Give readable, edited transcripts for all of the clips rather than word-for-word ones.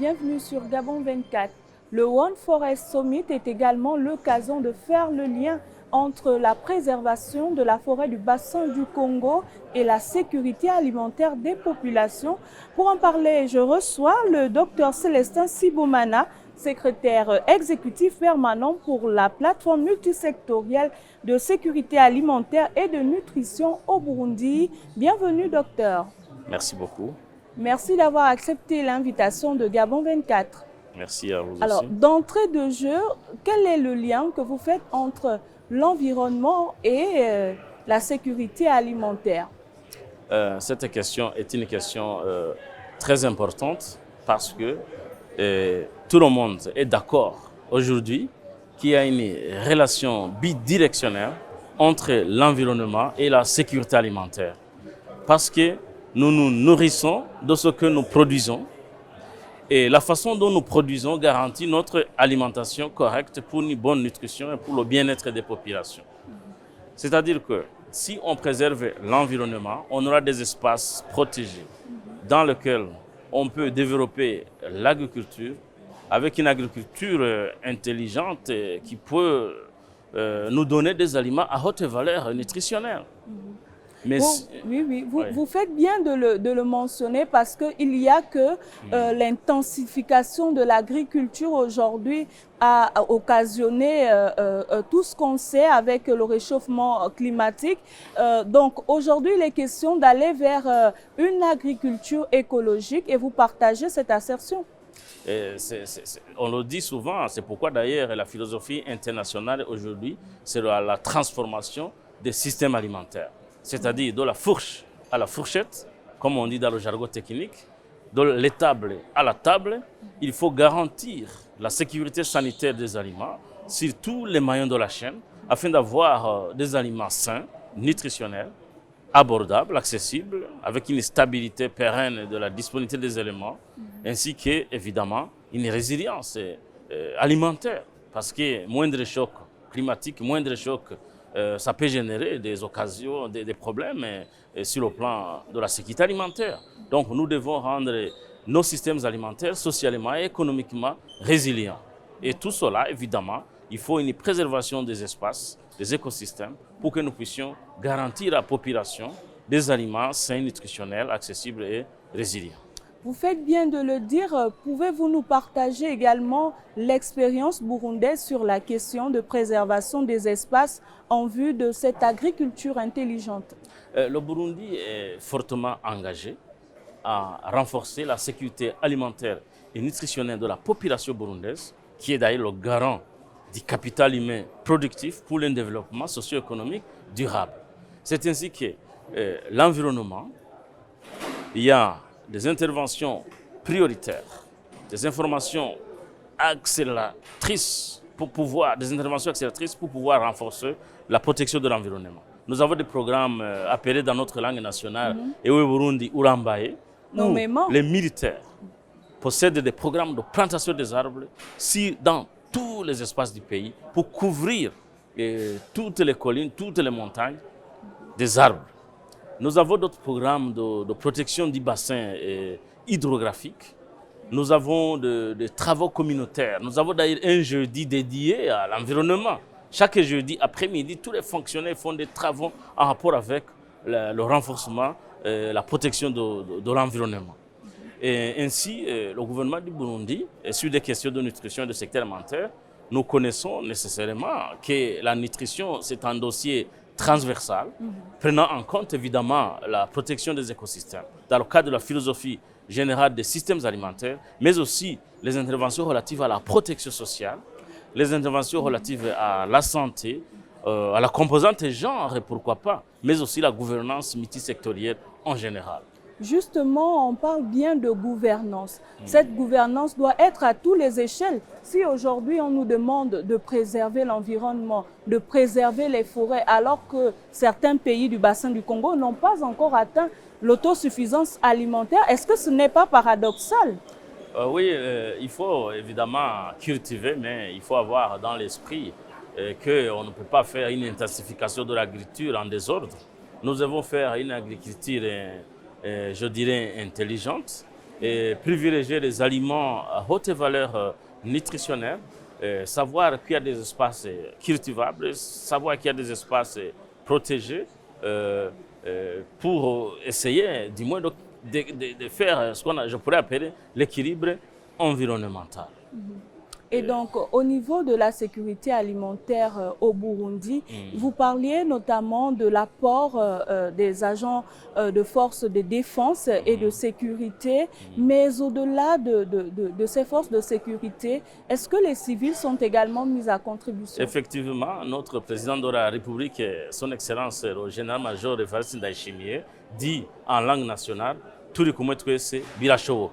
bienvenue sur Gabon 24. Le One Forest Summit est également l'occasion de faire le lien entre la préservation de la forêt du bassin du Congo et la sécurité alimentaire des populations. Pour en parler, je reçois le Dr Célestin Siboumana, secrétaire exécutif permanent pour la plateforme multisectorielle de sécurité alimentaire et de nutrition au Burundi. Bienvenue, docteur. Merci beaucoup. Merci d'avoir accepté l'invitation de Gabon 24. Merci à vous Alors, aussi. d'entrée de jeu, quel est le lien que vous faites entre l'environnement et la sécurité alimentaire? Cette question est une question très importante parce que tout le monde est d'accord aujourd'hui qu'il y a une relation bidirectionnelle entre l'environnement et la sécurité alimentaire. Parce que nous nous nourrissons de ce que nous produisons et la façon dont nous produisons garantit notre alimentation correcte pour une bonne nutrition et pour le bien-être des populations. C'est-à-dire que si on préserve l'environnement, on aura des espaces protégés dans lesquels on peut développer l'agriculture avec une agriculture intelligente qui peut nous donner des aliments à haute valeur nutritionnelle. Mais vous faites bien de le mentionner parce qu'il n'y a que l'intensification de l'agriculture aujourd'hui a occasionné tout ce qu'on sait avec le réchauffement climatique. Donc aujourd'hui, il est question d'aller vers une agriculture écologique et vous partagez cette assertion. On le dit souvent, c'est pourquoi d'ailleurs la philosophie internationale aujourd'hui, c'est la transformation des systèmes alimentaires. C'est-à-dire de la fourche à la fourchette, comme on dit dans le jargon technique, de l'étable à la table, il faut garantir la sécurité sanitaire des aliments sur tous les maillons de la chaîne afin d'avoir des aliments sains, nutritionnels, abordables, accessibles, avec une stabilité pérenne de la disponibilité des éléments, ainsi que, évidemment, une résilience alimentaire. Parce que moindre choc climatique, moindre choc ça peut générer des occasions, des problèmes sur le plan de la sécurité alimentaire. Donc nous devons rendre nos systèmes alimentaires socialement et économiquement résilients. Et tout cela, évidemment, il faut une préservation des espaces, des écosystèmes, pour que nous puissions garantir à la population des aliments sains, nutritionnels, accessibles et résilients. Vous faites bien de le dire. Pouvez-vous nous partager également l'expérience burundaise sur la question de préservation des espaces en vue de cette agriculture intelligente? Le Burundi est fortement engagé à renforcer la sécurité alimentaire et nutritionnelle de la population burundaise, qui est d'ailleurs le garant du capital humain productif pour le développement socio-économique durable. C'est ainsi que l'environnement, il y a des interventions prioritaires, des informations accélératrices des interventions accélératrices pour pouvoir renforcer la protection de l'environnement. Nous avons des programmes appelés dans notre langue nationale, Ewe Burundi Urambaye, où les militaires possèdent des programmes de plantation des arbres dans tous les espaces du pays pour couvrir toutes les collines, toutes les montagnes des arbres. Nous avons d'autres programmes de protection du bassin hydrographique. Nous avons des travaux communautaires. Nous avons d'ailleurs un jeudi dédié à l'environnement. Chaque jeudi après-midi, tous les fonctionnaires font des travaux en rapport avec le renforcement, la protection de l'environnement. Et ainsi, le gouvernement du Burundi, sur des questions de nutrition et de secteur alimentaire, nous connaissons nécessairement que la nutrition, c'est un dossier transversale, prenant en compte évidemment la protection des écosystèmes dans le cadre de la philosophie générale des systèmes alimentaires, mais aussi les interventions relatives à la protection sociale, les interventions relatives à la santé, à la composante genre et pourquoi pas, mais aussi la gouvernance multisectorielle en général. Justement, on parle bien de gouvernance. Cette gouvernance doit être à toutes les échelles. Si aujourd'hui on nous demande de préserver l'environnement, de préserver les forêts, alors que certains pays du bassin du Congo n'ont pas encore atteint l'autosuffisance alimentaire, est-ce que ce n'est pas paradoxal? Oui, il faut évidemment cultiver, mais il faut avoir dans l'esprit qu'on ne peut pas faire une intensification de l'agriculture en désordre. Nous devons faire une agriculture je dirais, intelligente et privilégier les aliments à haute valeur nutritionnelle, savoir qu'il y a des espaces cultivables, savoir qu'il y a des espaces protégés pour essayer du moins de faire ce je pourrais appeler l'équilibre environnemental. Et donc, au niveau de la sécurité alimentaire au Burundi, vous parliez notamment de l'apport des agents de forces de défense et de sécurité, mais au-delà de ces forces de sécurité, est-ce que les civils sont également mis à contribution? Effectivement, notre président de la République, son Excellence le général-major Evariste Ndayishimiye, dit en langue nationale,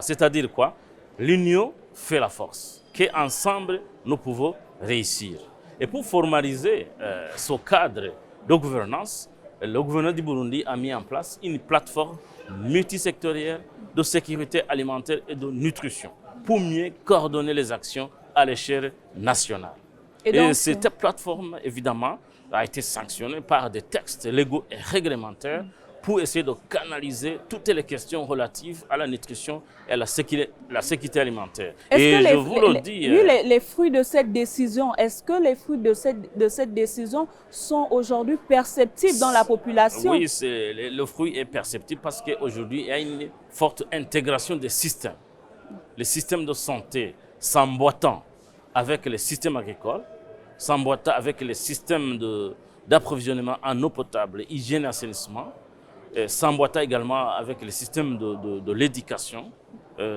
c'est-à-dire quoi? L'union fait la force. Qu'ensemble, nous pouvons réussir. Et pour formaliser ce cadre de gouvernance, le gouvernement du Burundi a mis en place une plateforme multisectorielle de sécurité alimentaire et de nutrition pour mieux coordonner les actions à l'échelle nationale. Et cette plateforme, évidemment, a été sanctionnée par des textes légaux et réglementaires pour essayer de canaliser toutes les questions relatives à la nutrition et à la sécurité alimentaire. Et je vous le dis... les fruits de cette décision, est-ce que les fruits de cette décision sont aujourd'hui perceptibles dans la population? Oui, le fruit est perceptible parce qu'aujourd'hui, il y a une forte intégration des systèmes. Les systèmes de santé s'emboîtant avec les systèmes agricoles, s'emboîtant avec les systèmes d'approvisionnement en eau potable, hygiène et assainissement, s'emboîtant également avec les systèmes de l'éducation,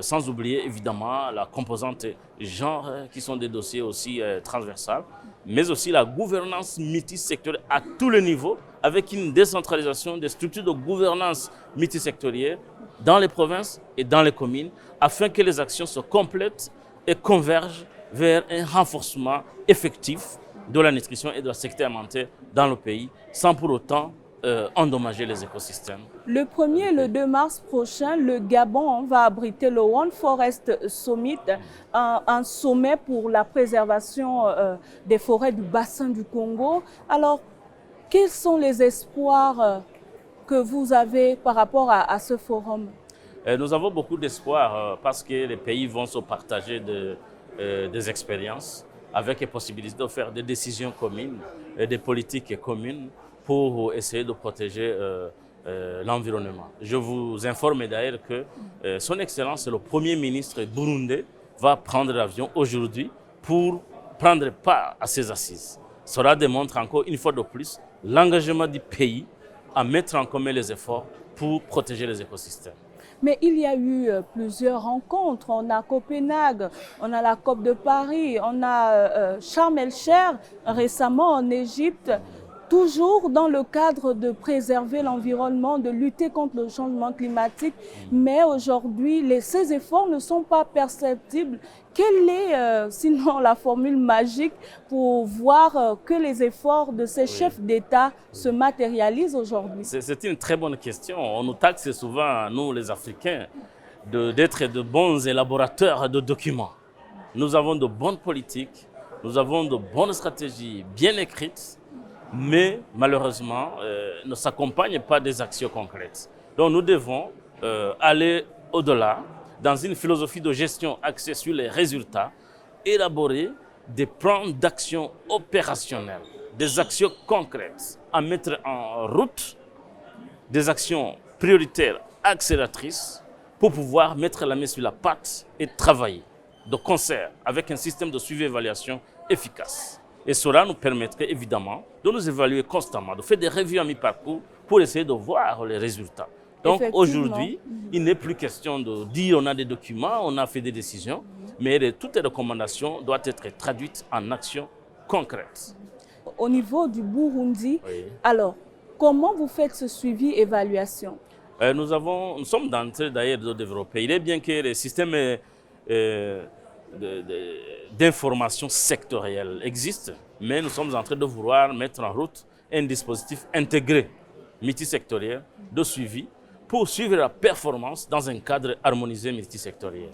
sans oublier évidemment la composante genre qui sont des dossiers aussi transversaux, mais aussi la gouvernance multisectorielle à tous les niveaux avec une décentralisation des structures de gouvernance multisectorielle dans les provinces et dans les communes afin que les actions se complètent et convergent vers un renforcement effectif de la nutrition et de la sécurité alimentaire dans le pays sans pour autant endommager les écosystèmes. Le 1er et le 2 mars prochain, le Gabon va abriter le One Forest Summit, un sommet pour la préservation des forêts du bassin du Congo. Alors, quels sont les espoirs que vous avez par rapport à ce forum? Nous avons beaucoup d'espoir parce que les pays vont se partager des expériences avec la possibilité de faire des décisions communes et des politiques communes pour essayer de protéger l'environnement. Je vous informe d'ailleurs que son Excellence, le Premier ministre burundais, va prendre l'avion aujourd'hui pour prendre part à ces assises. Cela démontre encore une fois de plus l'engagement du pays à mettre en commun les efforts pour protéger les écosystèmes. Mais il y a eu plusieurs rencontres. On a Copenhague, on a la COP de Paris, on a Sharm el-Sheikh récemment en Égypte. Toujours dans le cadre de préserver l'environnement, de lutter contre le changement climatique. Mais aujourd'hui, ces efforts ne sont pas perceptibles. Quelle est sinon la formule magique pour voir que les efforts de ces chefs d'État se matérialisent aujourd'hui? C'est une très bonne question. On nous taxe souvent, nous les Africains, d'être de bons élaborateurs de documents. Nous avons de bonnes politiques, nous avons de bonnes stratégies bien écrites, mais malheureusement, ne s'accompagnent pas des actions concrètes. Donc nous devons aller au-delà, dans une philosophie de gestion axée sur les résultats, élaborer des plans d'action opérationnels, des actions concrètes à mettre en route, des actions prioritaires, accélératrices, pour pouvoir mettre la main sur la pâte et travailler de concert avec un système de suivi et évaluation efficace. Et cela nous permettrait évidemment de nous évaluer constamment, de faire des revues à mi-parcours pour essayer de voir les résultats. Donc aujourd'hui, il n'est plus question de dire on a des documents, on a fait des décisions, mais toutes les recommandations doivent être traduites en actions concrètes. Au niveau du Burundi, alors, comment vous faites ce suivi-évaluation? Nous sommes en train d'ailleurs de développer. Il est bien que les systèmes d'information sectorielle existent, mais nous sommes en train de vouloir mettre en route un dispositif intégré, multisectoriel, de suivi, pour suivre la performance dans un cadre harmonisé multisectoriel.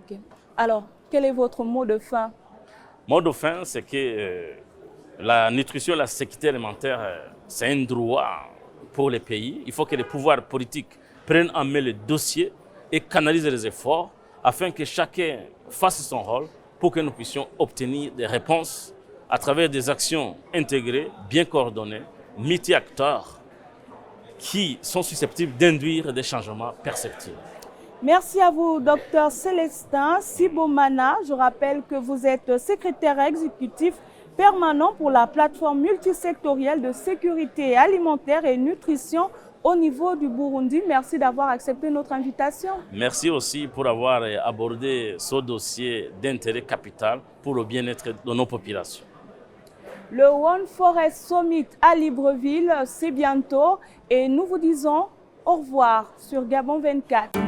Okay. Alors, quel est votre mot de fin? Mot de fin, c'est que la nutrition et la sécurité alimentaire, c'est un droit pour les pays. Il faut que les pouvoirs politiques prennent en main le dossier et canaliser les efforts afin que chacun fasse son rôle pour que nous puissions obtenir des réponses à travers des actions intégrées, bien coordonnées, multi-acteurs qui sont susceptibles d'induire des changements perceptibles. Merci à vous, Dr Célestin Sibomana. Je rappelle que vous êtes secrétaire exécutif permanent pour la plateforme multisectorielle de sécurité alimentaire et nutrition au niveau du Burundi. Merci d'avoir accepté notre invitation. Merci aussi pour avoir abordé ce dossier d'intérêt capital pour le bien-être de nos populations. Le One Forest Summit à Libreville, c'est bientôt et nous vous disons au revoir sur Gabon 24.